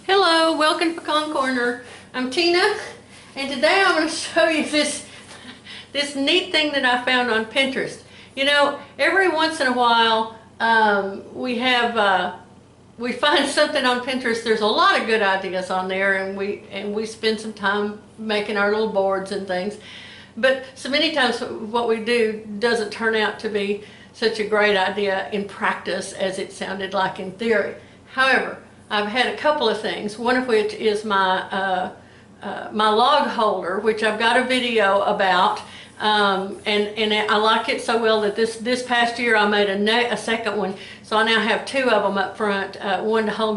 Hello, welcome to Pecan Corner. I'm Tina, and today I'm going to show you this neat thing that I found on Pinterest. You know, every once in a while we find something on Pinterest. There's a lot of good ideas on there, and we spend some time making our little boards and things. But so many times what we do doesn't turn out to be such a great idea in practice as it sounded like in theory. However, I've had a couple of things, one of which is my my log holder, which I've got a video about, and I like it so well that this past year I made a second one, so I now have two of them up front, one to hold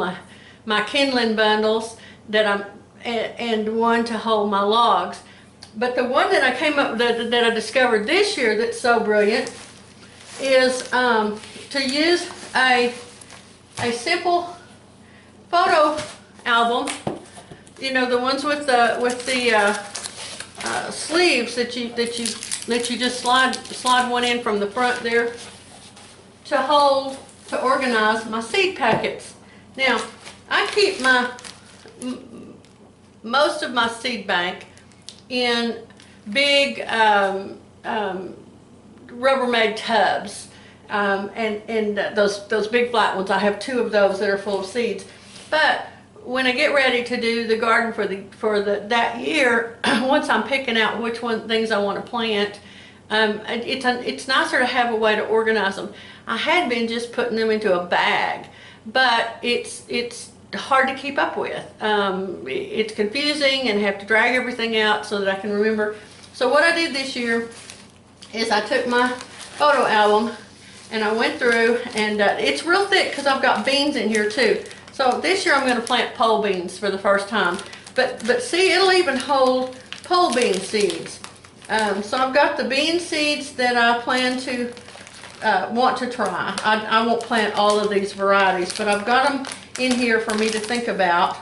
my kindling bundles and one to hold my logs. But the one that I came up that I discovered this year that's so brilliant is to use a simple photo album, you know, the ones with the sleeves that you just slide one in from the front there to organize my seed packets. Now, I keep most of my seed bank in big Rubbermaid tubs, and those big flat ones. I have two of those that are full of seeds. But when I get ready to do the garden for that year, once I'm picking out which things I want to plant, it's nicer to have a way to organize them. I had been just putting them into a bag, but it's hard to keep up with. It's confusing and have to drag everything out so that I can remember. So what I did this year is I took my photo album and I went through, and it's real thick because I've got beans in here too. So this year I'm going to plant pole beans for the first time. But see, it'll even hold pole bean seeds. So I've got the bean seeds that I plan to want to try. I won't plant all of these varieties, but I've got them in here for me to think about.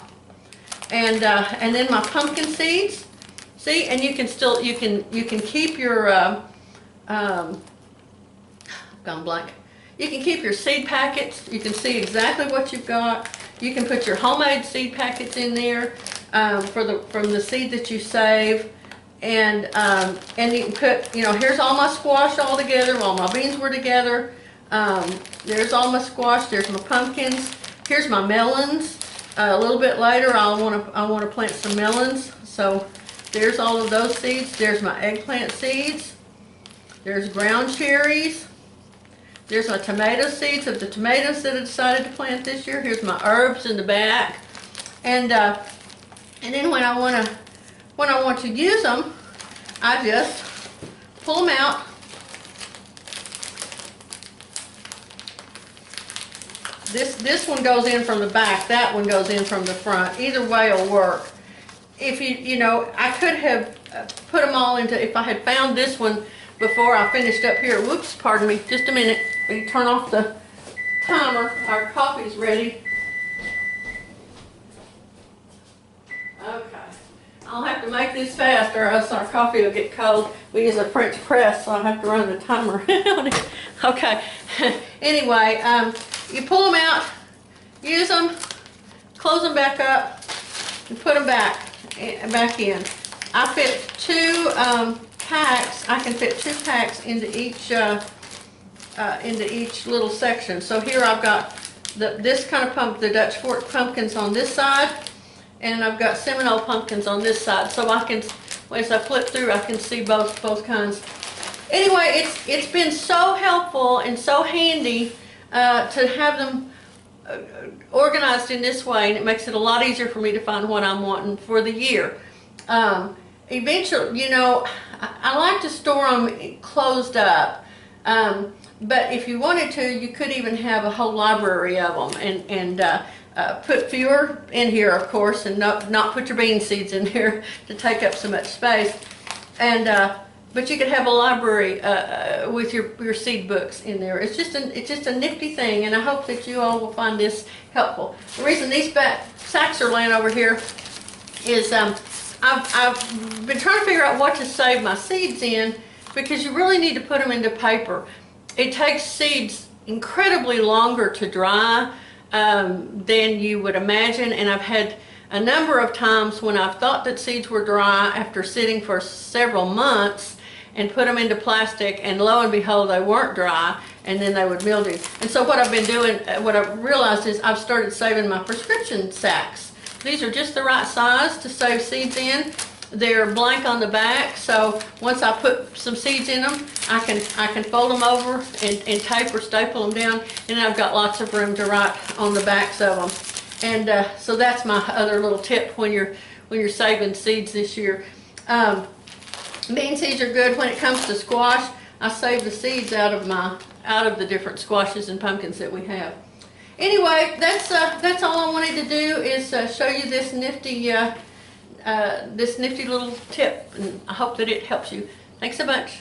And then my pumpkin seeds. See, and you can keep your gone blank. You can keep your seed packets. You can see exactly what you've got. You can put your homemade seed packets in there from the seed that you save, and you can put, you know, here's all my squash all together. All my beans were together. There's all my squash. There's my pumpkins. Here's my melons. A little bit later, I want to plant some melons. So there's all of those seeds. There's my eggplant seeds. There's ground cherries. There's my tomato seeds of the tomatoes that I decided to plant this year. Here's my herbs in the back, and then when I want to use them, I just pull them out. This one goes in from the back. That one goes in from the front. Either way will work. If you know, I could have put them all into. If I had found this one before I finished up here. Whoops, pardon me, just a minute. Let me turn off the timer. Our coffee's ready. Okay. I'll have to make this fast or else our coffee will get cold. We use a French press, so I'll have to run the timer on it. Okay. Anyway, you pull them out, use them, close them back up, and put them back in. I fit two packs. I can fit 2 packs into each little section. So here I've got this kind of the Dutch fork pumpkins on this side, and I've got Seminole pumpkins on this side. So I can, as I flip through, I can see both kinds. Anyway, it's been so helpful and so handy to have them organized in this way, and it makes it a lot easier for me to find what I'm wanting for the year. Eventually, you know, I like to store them closed up, but if you wanted to, you could even have a whole library of them, and put fewer in here, of course, and not put your bean seeds in here to take up so much space. And but you could have a library with your seed books in there. It's just a nifty thing, and I hope that you all will find this helpful. The reason these sacks are laying over here is I've been trying to figure out what to save my seeds in, because you really need to put them into paper. It takes seeds incredibly longer to dry than you would imagine. And I've had a number of times when I've thought that seeds were dry after sitting for several months and put them into plastic, and lo and behold, they weren't dry, and then they would mildew. And so what I've been doing, what I've realized is I've started saving my prescription sacks. These are just the right size to save seeds in. They're blank on the back, so once I put some seeds in them, I can fold them over and tape or staple them down, and I've got lots of room to write on the backs of them. And so that's my other little tip when you're saving seeds this year. Bean seeds are good when it comes to squash. I save the seeds out of the different squashes and pumpkins that we have. Anyway, that's all I wanted to do is show you this nifty little tip, and I hope that it helps you. Thanks so much.